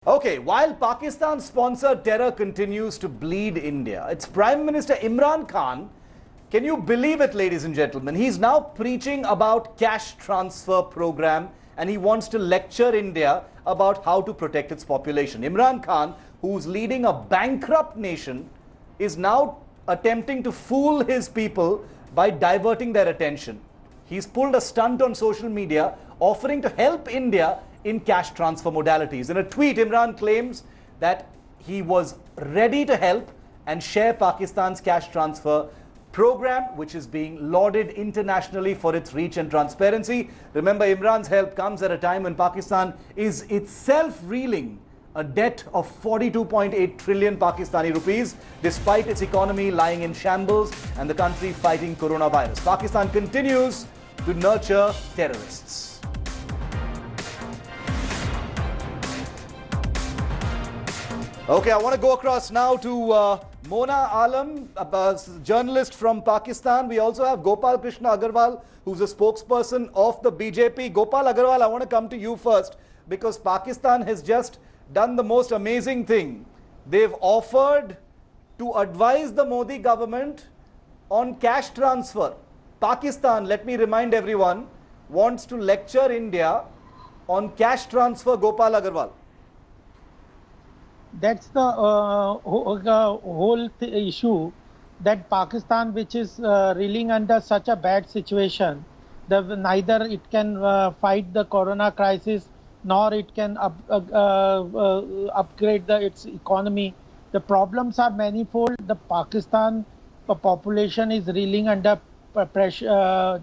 Okay, while Pakistan-sponsored terror continues to bleed India, its Prime Minister Imran Khan, can you believe it, ladies and gentlemen? He's now preaching about cash transfer program and he wants to lecture India about how to protect its population. Imran Khan, who's leading a bankrupt nation, is now attempting to fool his people by diverting their attention. He's pulled a stunt on social media offering to help India in cash transfer modalities. In a tweet, Imran claims that he was ready to help and share Pakistan's cash transfer program, which is being lauded internationally for its reach and transparency. Remember, Imran's help comes at a time when Pakistan is itself reeling a debt of 42.8 trillion Pakistani rupees, despite its economy lying in shambles and the country fighting coronavirus. Pakistan continues to nurture terrorists. Okay, I want to go across now to Mona Alam, a journalist from Pakistan. We also have Gopal Krishna Agarwal, who's a spokesperson of the BJP. Gopal Agarwal, I want to come to you first because Pakistan has just done the most amazing thing. They've offered to advise the Modi government on cash transfer. Pakistan, let me remind everyone, wants to lecture India on cash transfer. Gopal Agarwal. That's the whole issue, that Pakistan, which is reeling under such a bad situation, neither it can fight the corona crisis nor it can upgrade its economy. The problems are manifold. The Pakistan population is reeling under pressure,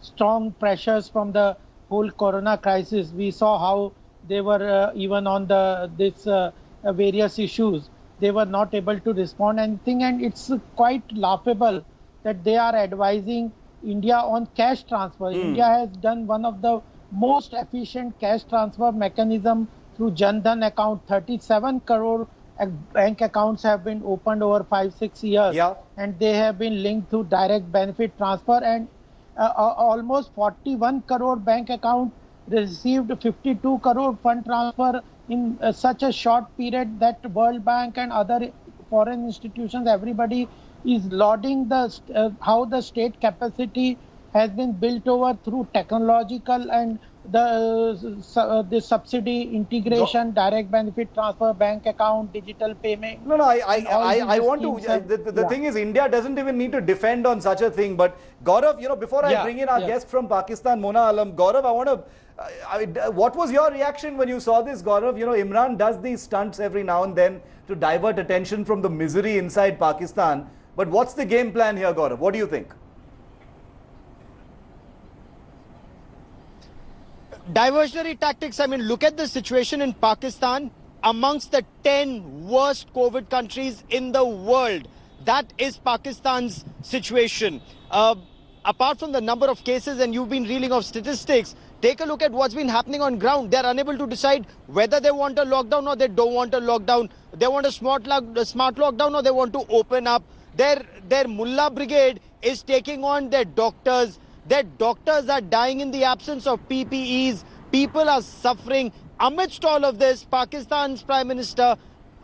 strong pressures from the whole corona crisis. We saw how they were even on this various issues, they were not able to respond anything, and it's quite laughable that they are advising India on cash transfer. India has done one of the most efficient cash transfer mechanism through Jan Dhan account. 37 crore bank accounts have been opened over 5-6 years, and they have been linked to direct benefit transfer, and almost 41 crore bank account received 52 crore fund transfer in such a short period that World Bank and other foreign institutions, everybody is lauding how the state capacity has been built over through technological and the subsidy integration, direct benefit transfer, bank account, digital payment. No, I want to. The thing is, India doesn't even need to defend on such a thing. But Gaurav, before I bring in our guest from Pakistan, Mona Alam, Gaurav, I want to. What was your reaction when you saw this, Gaurav? Imran does these stunts every now and then to divert attention from the misery inside Pakistan. But what's the game plan here, Gaurav? What do you think? Diversionary tactics. I mean, look at the situation in Pakistan, amongst the 10 worst COVID countries in the world. That is Pakistan's situation. Apart from the number of cases, and you've been reeling off statistics, take a look at what's been happening on ground. They're unable to decide whether they want a lockdown or they don't want a lockdown. They want a smart lockdown or they want to open up. Their mullah brigade is taking on their doctors. Their doctors are dying in the absence of PPEs. People are suffering. Amidst all of this, Pakistan's Prime Minister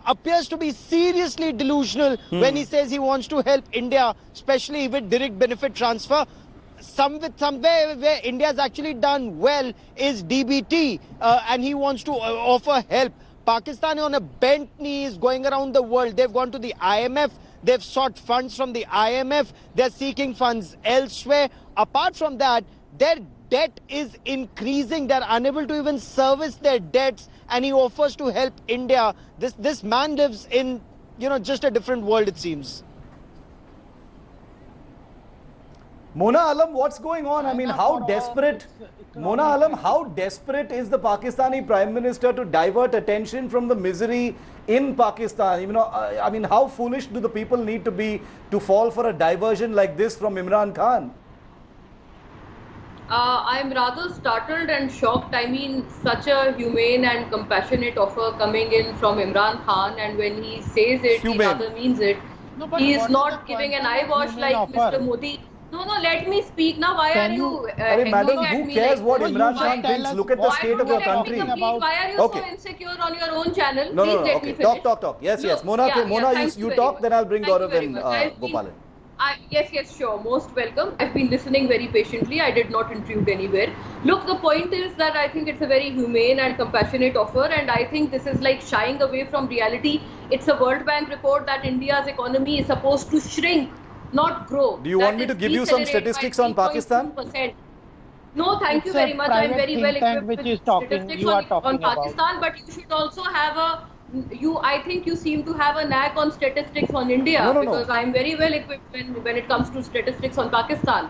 appears to be seriously delusional when he says he wants to help India, especially with direct benefit transfer. Somewhere where India has actually done well is DBT, and he wants to offer help. Pakistan on a bent knee is going around the world. They've gone to the IMF. They've sought funds from the IMF. They're seeking funds elsewhere. Apart from that, their debt is increasing. They're unable to even service their debts, and he offers to help India. This man lives in, just a different world, it seems. Mona Alam, what's going on? I mean, how desperate, Mona Alam, how desperate is the Pakistani Prime Minister to divert attention from the misery in Pakistan? I mean, how foolish do the people need to be to fall for a diversion like this from Imran Khan? I'm rather startled and shocked. I mean, such a humane and compassionate offer coming in from Imran Khan, and when he says it, he rather means it. No, he is not giving an eyewash like Mr. Modi. No, no, let me speak now. Why Can are you? you- Arey, madam, angry at who me cares like what No, this? you Imran should Khan tell thinks? us Look at the why state of you your are country. talking about- Why are you Okay. so insecure on your own channel? No, Please no, no. let me Okay, finish. talk. Yes, No, yes. Mona, yeah, Mona, thank you very talk, much. then I'll bring Thank you Gaurav very and much. I'll be- Gopalan. Yes, sure. Most welcome. I've been listening very patiently. I did not intrude anywhere. Look, the point is that I think it's a very humane and compassionate offer, and I think this is like shying away from reality. It's a World Bank report that India's economy is supposed to shrink, not grow. Do you want me to give you some statistics on Pakistan? No, thank you It's a very much. I'm private very think well tank equipped which with is talking- statistics you are on talking about. Pakistan, but you should also have a I think you seem to have a knack on statistics on India, No. because I'm very well equipped when it comes to statistics on Pakistan.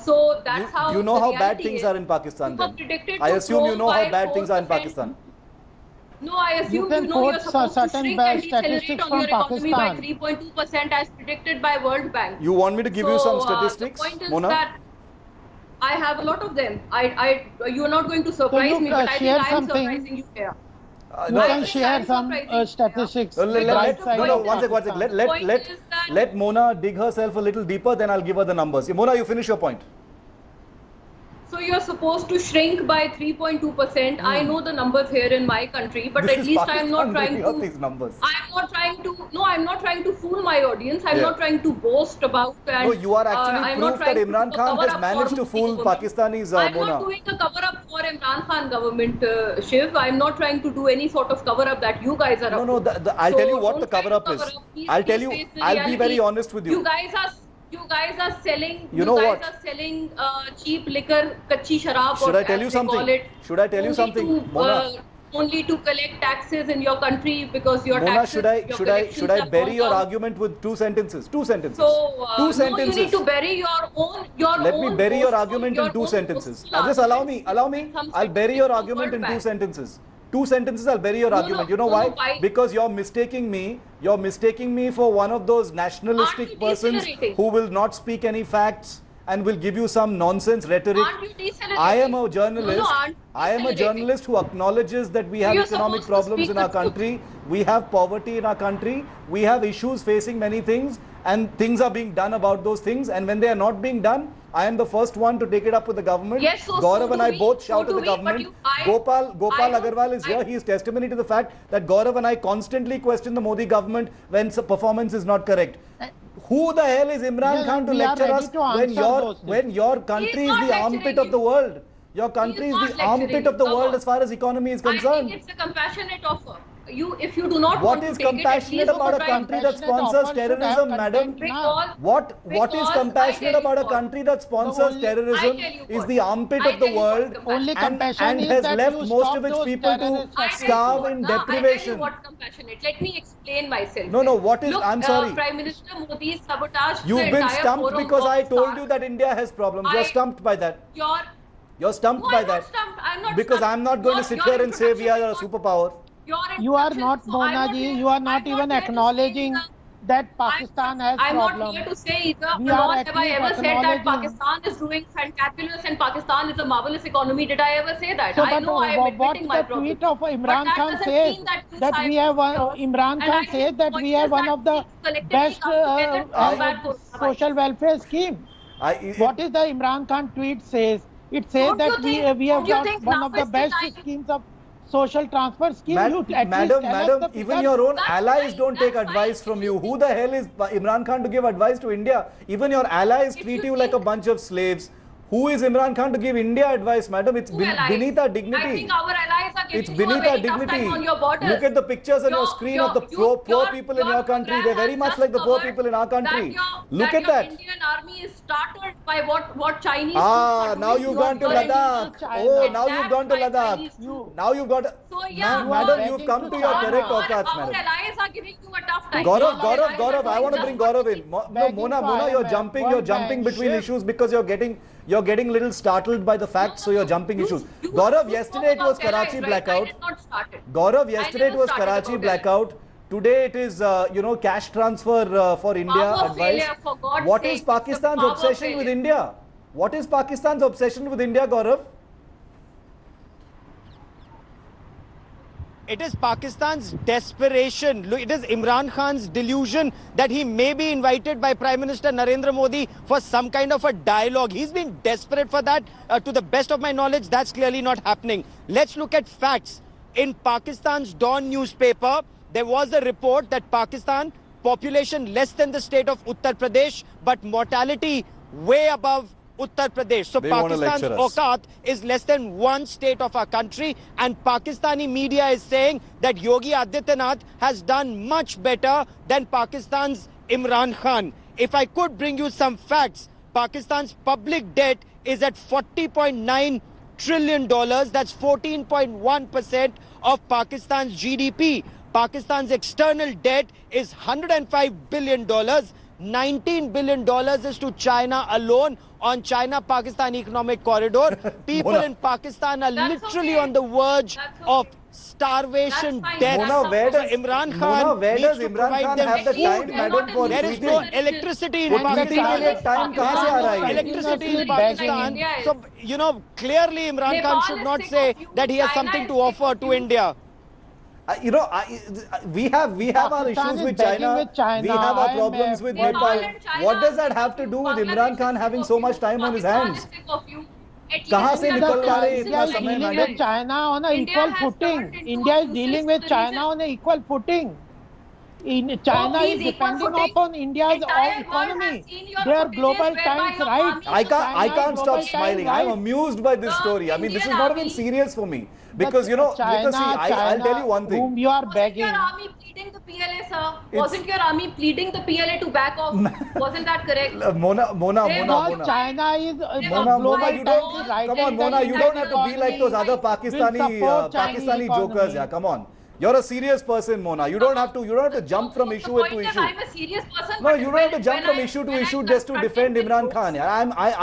So that's how You know the how bad reality things is. are in Pakistan You were then. predicted I to assume you grow know how by bad things are in 4%. Pakistan. No, I assume can you know you're quote supposed to certain shrink bad and decelerate statistics on from your economy by Pakistan. 3.2% as predicted by World Bank. You want me to give you some statistics, The point is Mona? that I have a lot of them. You are not going to surprise you, me, but I share think I am something? surprising you here. You No. can share some statistics. No, let, right let, side no, no, of one sec. Pakistan. Let Mona dig herself a little deeper, then I'll give her the numbers. Mona, you finish your point. So you're supposed to shrink by 3.2%. I know the numbers here in my country, but This at is least Pakistan I'm not trying bringing up to. these numbers. I'm not trying to fool my audience. I'm Yeah. not trying to boast about. And, No, you are actually I'm not proof that trying to Imran do a Khan cover has up managed for to Modi fool government. Pakistanis, I'm Mona. not doing a cover up for Imran Khan government, Shiv. I'm not trying to do any sort of cover up that you guys are No, up no, to. I'll tell you what don't the try cover to up is. up. Please, I'll tell please you, face the I'll be very reality. honest with you. You guys are selling. You know what? Are selling cheap liquor, kachi sharab. Should or I tell you as they call something? it, Should I tell you only something, to, Mona? Only to collect taxes in your country because your Mona, taxes. should your I collections bury have your gone down. argument with two sentences? Two sentences. So two no, sentences. you need to bury your own. Let me bury your argument in two sentences. Just allow me. I'll bury your argument in two sentences. Two sentences, I'll bury your argument. You know why? Because you're mistaking me. You're mistaking me for one of those nationalistic persons who will not speak any facts and will give you some nonsense rhetoric. Aren't you decelerating? I am a journalist. aren't you I am a decelerating? journalist who acknowledges that we have You're economic supposed to problems speak in the our truth. country. We have poverty in our country. We have issues facing many things, and things are being done about those things. And when they are not being done, I am the first one to take it up with the government. Yes, so Gaurav do and I we, both so shout do at the we, government. but Gopal I don't- Agarwal is here. He is testimony to the fact that Gaurav and I constantly question the Modi government when performance is not correct. Who the hell is Imran Yes, Khan to we are lecture ready us to answer those things. when your country He is is the not armpit lecturing of the you. world? Your country He is is the not armpit lecturing of the you. world as far as economy is I concerned. think it's a compassionate offer. If you do not What want is to take compassionate it, at least about a try- country that compassionate sponsors offer should have terrorism, content madam? Because What is Because compassionate I tell about a you what, country that sponsors only- terrorism, I tell you is what, the armpit I of the tell you what world, compassion- Only compassion and is has that left you most stop of its those people to terrorist I tell you starve what, in now, I tell you deprivation. what compassionate. Let me explain myself. No, then. what is- Look, I'm sorry. Prime Minister Modi sabotaged You've the been entire stumped forum because of I told SARC. you that India has problems. You're I- stumped by that. You're stumped No, by I'm that. not stumped. I'm not Because stumped. I'm not going to sit here and say we are a superpower. You are not, Mona ji, you are not even acknowledging that Pakistan has I'm not problems. here to say either. We are Nor have I actually ever said that acknowledging- Pakistan is doing fantabulous and Pakistan is a marvelous economy. Did I ever say that? So, I but know I am what admitting my the problem. tweet of But Imran that Khan doesn't says mean that you that side we have with yours. Imran And Khan I think says that the we point have is one that of the we collectively best come together to combat coronavirus. social welfare scheme. What is the Imran Khan tweet says? It says Don't that you think- we have don't you got think one now of the is the best time- schemes of social transfer scheme. You at least Madam, tell us the even figures. your own That's allies why- don't take that's why advice from if you. you Who the hell is Imran Khan to give advice to India? Even your allies If treat you you like a think- bunch of slaves. Who is Imran Khan to give India advice, madam? It's Who allies? beneath our I dignity. think our allies are It's giving you a beneath our very tough dignity. time on your borders. Look at the pictures on your screen of the poor people in your country. They're very much like the poor people in our country. Look at that. Indian army is started by what Chinese. Ah, troops are now doing you've to gone to your Ladakh. China. Oh, now you've Attacked gone to by Ladakh. Chinese troops. Now you've got. So yeah, Madam, are you've come to your begging to correct China. aukat, our madam. allies are giving you a tough time. Gaurav, I want to bring Gaurav in. No, Begging Mona, to you're IMF, jumping World between Bank. issues because you're getting a little startled by the facts, so you're jumping issues. Gaurav, yesterday it was Karachi blackout. I did not start it. Gaurav, yesterday it never was started Karachi about blackout. Today it is, cash transfer for India Power advice. failure, for God's What sake, is it's a Pakistan's power obsession with failure. India? What is Pakistan's obsession with India, Gaurav? It is Pakistan's desperation. Look, it is Imran Khan's delusion that he may be invited by Prime Minister Narendra Modi for some kind of a dialogue. He's been desperate for that. To the best of my knowledge, that's clearly not happening. Let's look at facts. In Pakistan's Dawn newspaper, there was a report that Pakistan, population less than the state of Uttar Pradesh, but mortality way above Uttar Pradesh. So They want to Pakistan's lecture us. Auqat is less than one state of our country, and Pakistani media is saying that Yogi Adityanath has done much better than Pakistan's Imran Khan. If I could bring you some facts, Pakistan's public debt is at $40.9 trillion. That's 14.1% of Pakistan's GDP. Pakistan's external debt is $105 billion. $19 billion is to China alone on China-Pakistan economic corridor. People Mona. in Pakistan are That's literally okay. on the verge That's of okay. starvation, That's fine. death. Mona, where So does Imran Khan Mona, where needs does to Imran provide Khan them have the food. time, madam, for There is no tweeting? electricity in Electricity के लिए Pakistan. time कहाँ से आ रहा है? Electricity in Begging. Pakistan. So, you know, clearly Imran Khan Nepal should is not sick say of you. that he has China something is to sick offer of to you. India. We have our Pakistan issues is with begging China. with China. We have our IMF, problems with Nepal Nepal. and China What does are that sick have of to you. do with Bangladesh Imran is Khan sick having of so you. much time on his Pakistan hands? is sick of you. At कहाँ least से India निकल पा रहे हैं has इतना India is समय, dealing madam? with China on an India equal has footing. turned into India is useless dealing with to the China region. on an equal footing. China please, is equal depending footing. upon India's Entire world economy. has seen your Their footages global whereby times your right. army I China can't is stop global smiling. time, I'm right? amused by this The story. I mean, this is Indian not even army- serious for me. Because, you know, China, because see, I'll tell you one whom thing. you are Wasn't begging. your army pleading the PLA, sir? Wasn't your army pleading the PLA to back off? Wasn't that correct? Mona. Because China is Mona, global Mona, you times don't, right. come on, Mona, you don't have to be like those other Pakistani jokers. Yeah, come on. You're a serious person, Mona. You don't have to jump from issue to issue. I'm a serious person. No, but you don't have to when jump from I- issue to when I issue just to confronted defend with Imran jokes, Khan.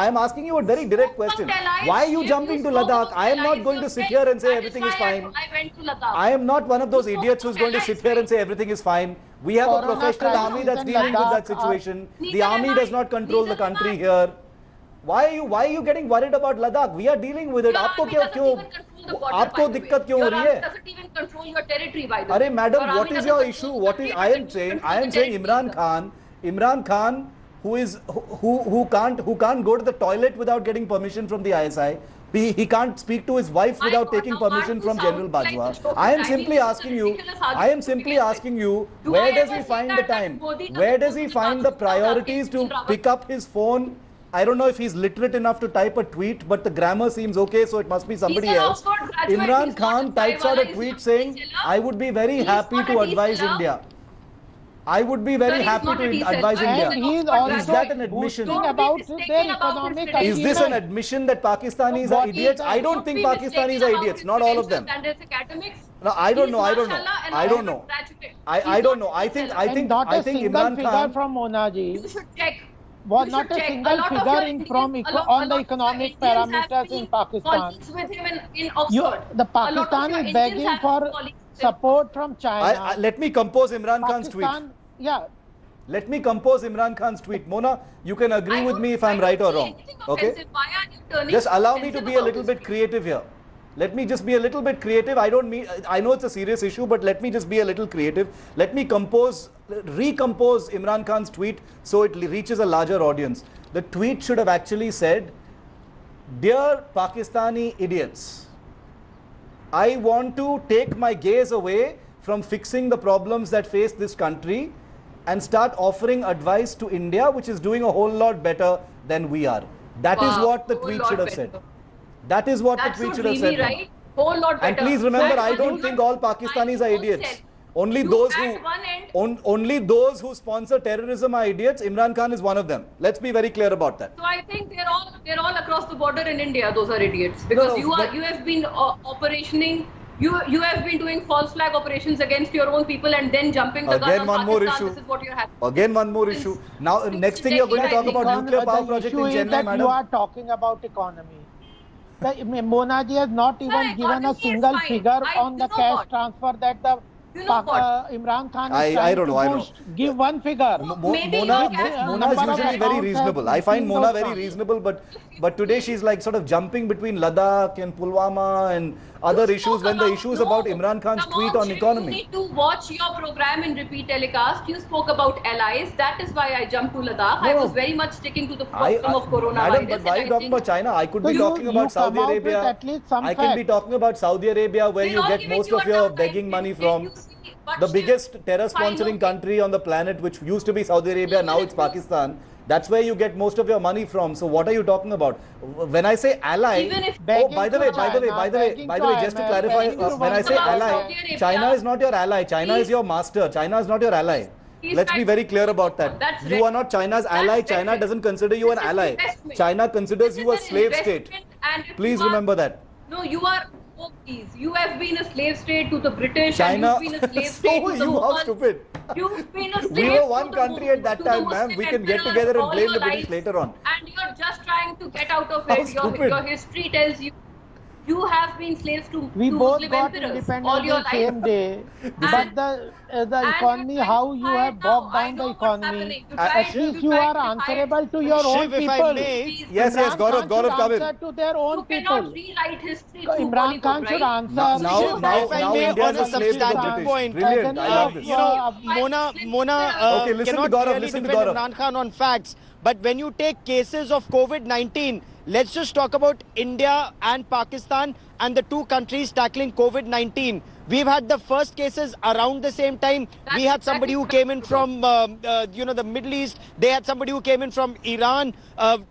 I'm asking you a very direct question. Why are you jumping to Ladakh? I am not going to sit here and say everything is fine. I went to Ladakh. I am not one of those idiots who's going to sit here and say everything is fine. We have a Corona professional crisis army that's in dealing with that Ladakh are- situation. The Neither army am does I. not control the Neither am country I. here. Why are you getting worried about Ladakh? We are dealing with it. Your आपको army क्यों doesn't even control the border, आपको by the way. दिक्कत क्यों हो Your रही army है? doesn't even control your territory, by the अरे way. madam, Your what army is your doesn't issue? control What the is country, I but am it saying? controls I am the saying territory, Imran Khan, who can't go to the toilet without getting permission from the ISI. He can't speak to his wife My without God, taking now permission aren't from you General sounding like Bajwa. the I am Showbiz simply Diaries? asking you. Ridiculous I am argument to simply begin with. asking you. Do Where I does ever he say find the that time? Modi doesn't Where does go he to find the Pakistan priorities to against pick up his phone? I don't know if he's literate enough to type a tweet, but the grammar seems okay, so it must be somebody He's an else. Oxford graduate, Imran he's not Khan a types out a Chaiwala, tweet he's saying, not a teacher. I would be very He's happy not a to advise teacher. India. I would be very Sir, he's happy not a to teacher. advise And India. And he is Is also that an admission? boasting Don't be about mistaken their about economic his Is this an achievements. admission that Pakistanis What are is idiots? that? I don't think be Pakistanis mistaken are about idiots, his not all of them. credentials and his academics. No, I don't He's know. mashallah an I don't Oxford know. graduate. I He's don't not know. a teacher. And not I a think single Imran figure Khan. from Monaji. You should check. Was You not should a check. single lot of figure your in Indian- from a eco- lot- on a the lot of economic your Indians have parameters been in Pakistan. colleagues with him in Oxford. The A lot of Pakistan your is Indians begging have for been colleagues with him. support from China. Let me compose Imran Khan's tweet. Pakistan, yeah. Let me compose Imran Khan's tweet. Mona, you can agree I with don't- me if I'm I right don't or see wrong. anything Okay? offensive. Why are you turning Just allow me to offensive be a about little this bit creative here. Let me just be a little bit creative. I know it's a serious issue, but let me just be a little creative. Let me recompose Imran Khan's tweet so it reaches a larger audience. The tweet should have actually said, Dear Pakistani idiots, I want to take my gaze away from fixing the problems that face this country and start offering advice to India, which is doing a whole lot better than we are. That is Wow, what the whole tweet lot should have better. said. That is what That's the tweet not should have really said. Mona. right. Whole lot better. And please remember, So I at don't one think end- all Pakistanis are I idiots. said, Only you those at one end- only those who sponsor terrorism are idiots. Imran Khan is one of them. Let's be very clear about that. So I think they're all across the border in India. Those are idiots because No, but- you have been operationing. You have been doing false flag operations against your own people and then jumping the gun Again, on one more Pakistan. issue. This is what you're having. Again, one more issue. Now, next thing you're going to talk about nuclear power project The in issue is Chennai, that madam. you are talking about economy. Monaji has not even given a economy is single fine. figure on You the know cash what? transfer that the You know what? Imran Khan is I trying don't to know, I push. Give one figure. Maybe Mona your cash is number of usually very accounts reasonable. have I find seen Mona those very funds. reasonable, but today she's like sort of jumping between Ladakh and Pulwama and other You issues spoke when the issue is about Imran Khan's Come tweet on Shiv, economy. You need to watch your program in repeat telecast. You spoke about allies. That is why I jumped to Ladakh. I No. was very much sticking to the problem of coronavirus. Madam, but why are you and I talking think about China? I could So be you- talking you about Saudi come out with Arabia. at least some I can be facts. talking about Saudi Arabia, where They're you all get giving most you of a your tough begging time. money Did from. you see- but The Shiv, biggest terror final sponsoring thing. country on the planet, which used to be Saudi Arabia, now it's Pakistan. That's where you get most of your money from. So what are you talking about? When I say ally, Even if- oh, by the way, Begging to just to China, clarify, begging to when I say Saudi ally, Arabia. China is not your ally. China is Please. your master. China is not your ally. Please Let's be try- very clear about that. That's You are not China's That's ally. rhetoric. China doesn't consider you an This is ally. investment. China considers This you a is an slave state. investment, and if Please you are- remember that. No, you are. Oh, please. You have been a slave state to the British. China. And you've been a slave So state to the you, how Mughals. stupid. You've been a slave We were to one the country at that to the time, ma'am. Muslim We can get emperors together and all blame your the British lives. later on. And you're just trying to get out of How it. stupid. Your history tells you you have been slaves to We to both Muslim got emperors all independence your the life. same day, but the And economy, you're how trying you to have hide bogged now. I down know the what's economy. happening. You At try- At you least you try are to hide. answerable to your own Shiv, if I people. may. Please, Yes, Imran Gaurav, Khan Gaurav, should come in. answer to their own You cannot people. rewrite history through Imran Khan Bollywood, should right? answer. Now- to now- you. now- if I now may, India on is a a slave to the substantive British. point, Brilliant. I love this. Mona Okay, listen to cannot Gaurav, really listen to defend Gaurav. Imran Khan on facts. But when you take cases of COVID-19, let's just talk about India and Pakistan and the two countries tackling COVID-19. We've had the first cases around the same time. We had somebody who came in from, the Middle East. They had somebody who came in from Iran,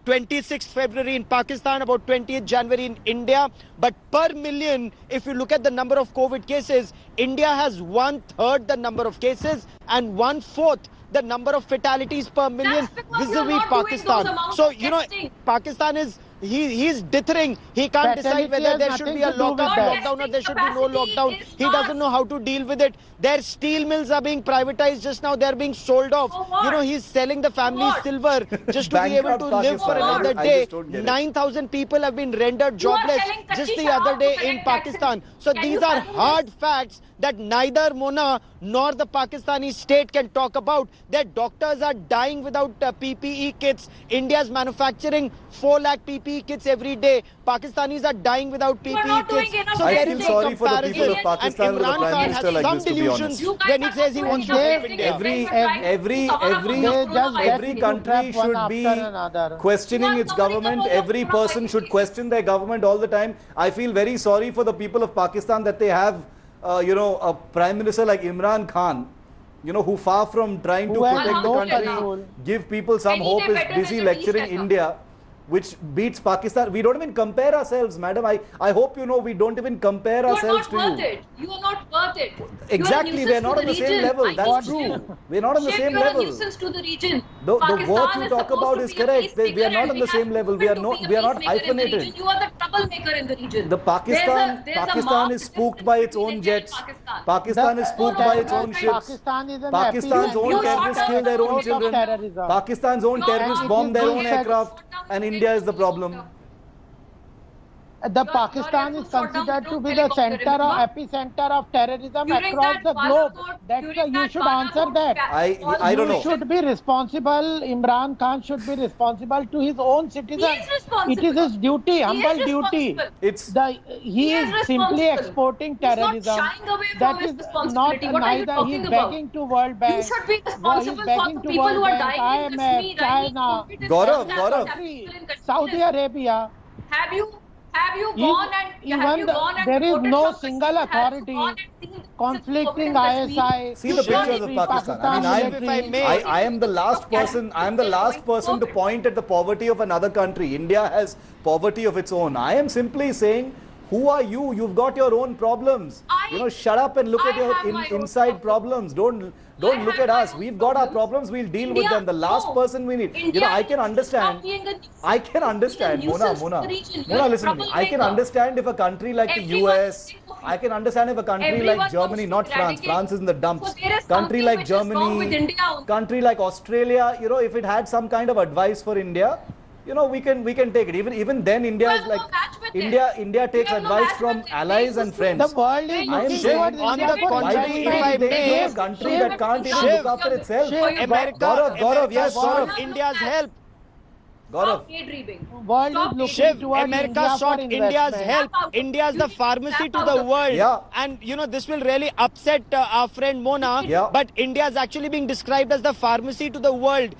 26th February in Pakistan, about 20th January in India. But per million, if you look at the number of COVID cases, India has 1/3 the number of cases and 1/4 the number of fatalities per million That's because vis-a-vis you're not doing Pakistan. those amounts So, of testing. Pakistan is, he's dithering. He can't decide Fatality whether has there should be a nothing to do with lockup, that. lockdown, or there should be no Capacity lockdown. is He not- doesn't know how to deal with it. Their steel mills are being privatized just now. They're being sold off. For what? He's selling the family's what? silver just to be able Bankrupt to live for Pakistan. another I day. just don't get it. 9,000 people have been rendered You are jobless telling just the Katisha other how day to in collect Pakistan. taxes. So Can these you are fathom hard this? facts that neither Mona nor the Pakistani state can talk about. Their doctors are dying without PPE kits. India's manufacturing 4 lakh PPE kits every day. Pakistanis are dying without You are PPE not doing kits. enough So I there feel is sorry a for the people comparison. of Pakistan And with a Imran prime Khan minister has like some this, to be delusions honest. You guys when he are says he not wants to doing help enough. India. Every country should be questioning its government. Every person should question their government all the time. I feel very sorry for the people of Pakistan that they have, a prime minister like Imran Khan, who far from trying to Who has protect the no country, control. give people some Any hope, day is better than busy the lecturing peace India, which beats Pakistan. We don't even compare ourselves, madam. I hope you know we don't even compare You are ourselves not to worth you. it. You are not worth it. Exactly, we are not on the same level. That's true. We're not on the same You are a level. nuisance to the region. The Pakistan work you is talk supposed about to is be a correct. We are peacemaker not and on the same have level. proven We to be are a not peacemaker in the hyphenated. region. You are the troublemaker in the region. The Pakistan There's a Pakistan marked is spooked difference by its between own India and jets. Pakistan. Pakistan is spooked by its own ships. Pakistan is an Pakistan's own You terrorists shut kill their own down children. terrorism. Pakistan's own No, terrorists no, bomb their you own said- aircraft, and India is the problem. The Pakistan is considered to be the center of epicenter of terrorism During across that the globe. Balakot- That's during why you that should answer Balakot that. I don't You know. should be responsible. Imran Khan should be responsible to his own citizens. He is responsible. It is his duty, He is humble duty. responsible. It's He is simply responsible. exporting He's not terrorism. shying away from That his is not responsibility. What are you neither. talking He's about? begging to World Bank. You should be He's responsible for begging the to people who World are Bank, dying in IMF, Kashmir. China, Gaurav. Saudi Arabia. Have you gone and There is reported no from single Kashmir? Have you authority gone and seen the conflicting in Kashmir? ISI. See the Sure. pictures of Pakistan. I If I mean, may. I am the last person. I am the last person to point at the poverty of another country. India has poverty of its own. I am simply saying, who are you? You've got your own problems. Shut up and look I at your have my own inside problems. Don't look at us. We've got our problems. We'll deal with them. The last person we need. I can understand. I can understand, Mona, listen to me. I can understand if a country like the US, I can understand if a country like Germany, not France, France is in the dumps, country like Germany, country like Australia, if it had some kind of advice for India, we can take it. Even then, India is like India takes advice from allies and friends. The world is I am looking saying, towards on India the for contrary, development. if I may, a country that can't even Shiv, look after itself. Shiv, America, Gaurav, yes, America Gaurav. sought India's help. Gaurav. Stop daydreaming. World Stop is looking Shiv, towards America India for sought India's investment. help. Snap out. India is the You need to pharmacy snap to out the of world. Yeah. And you know, this will really upset our friend Mona. Yeah. But India is actually being described as the pharmacy to the world.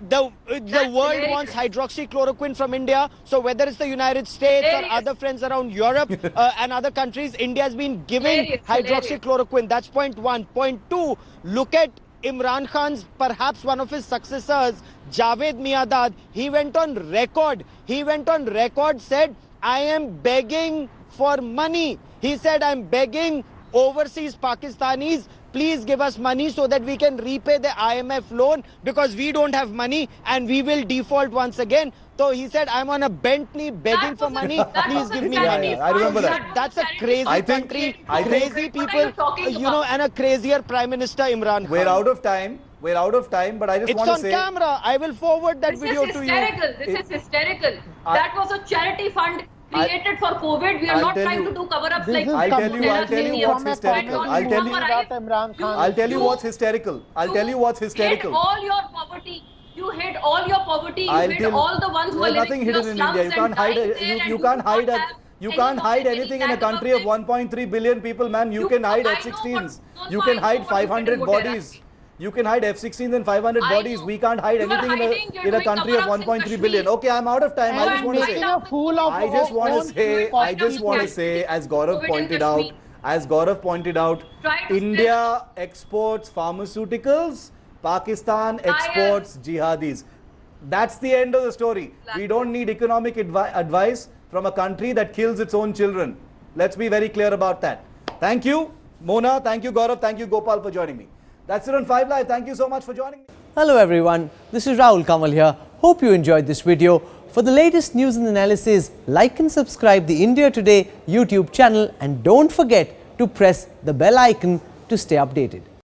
The world very wants true. hydroxychloroquine from India. So whether it's the United States or Hilarious. other friends around Europe and other countries, India has been giving Hilarious, hydroxychloroquine. That's point one. Point two, look at Imran Khan's, perhaps one of his successors, Javed Miandad. He went on record, said, I am begging for money. He said, I'm begging overseas Pakistanis, please give us money so that we can repay the IMF loan because we don't have money and we will default once again. So he said, I'm on a Bentley begging for money. Please give me money. Yeah, I remember that. That's a crazy I think- country, I think- crazy What are you people, talking you know, about? and a crazier Prime Minister Imran Khan. We're out of time. But I just It's want to on say. camera. I will forward that This video is to you. hysterical. This is hysterical. That was a charity fund created for COVID. We are I'll not tell trying you- to do cover-ups This like is I'll tell you completely what's from a hysterical. poverty I'll tell you- movie that Imran Khan. I'll tell you what's hysterical. I'll tell you what's hysterical. Hid all your poverty. You hid all your poverty. You I'll hid tell- all the ones who are There's living nothing in hidden the in slums India. You can't and hide. dying there and You do can't not hide. have You any can't hide monetary anything in a capital country of thing. 1.3 billion people, man. You can hide I know, F-16s. but You no, can I know hide what you 500 did in Motera. bodies. You can hide F-16s and 500 I bodies. know. We can't hide You are anything hiding, you're in a doing country of cover-ups in 1.3 billion. Kashmir. Okay, I'm out of time. I just And want to say. making a fool of I just want to own say, people. as Gaurav COVID in pointed out, Kashmir. Try to India exports pharmaceuticals, Pakistan exports jihadis. That's the end of the story. We don't need economic advice from a country that kills its own children. Let's be very clear about that. Thank you, Mona. Thank you, Gaurav. Thank you, Gopal, for joining me. That's it on 5 Live. Thank you so much for joining me. Hello everyone, this is Rahul Kamal here. Hope you enjoyed this video. For the latest news and analysis, like and subscribe the India Today YouTube channel and don't forget to press the bell icon to stay updated.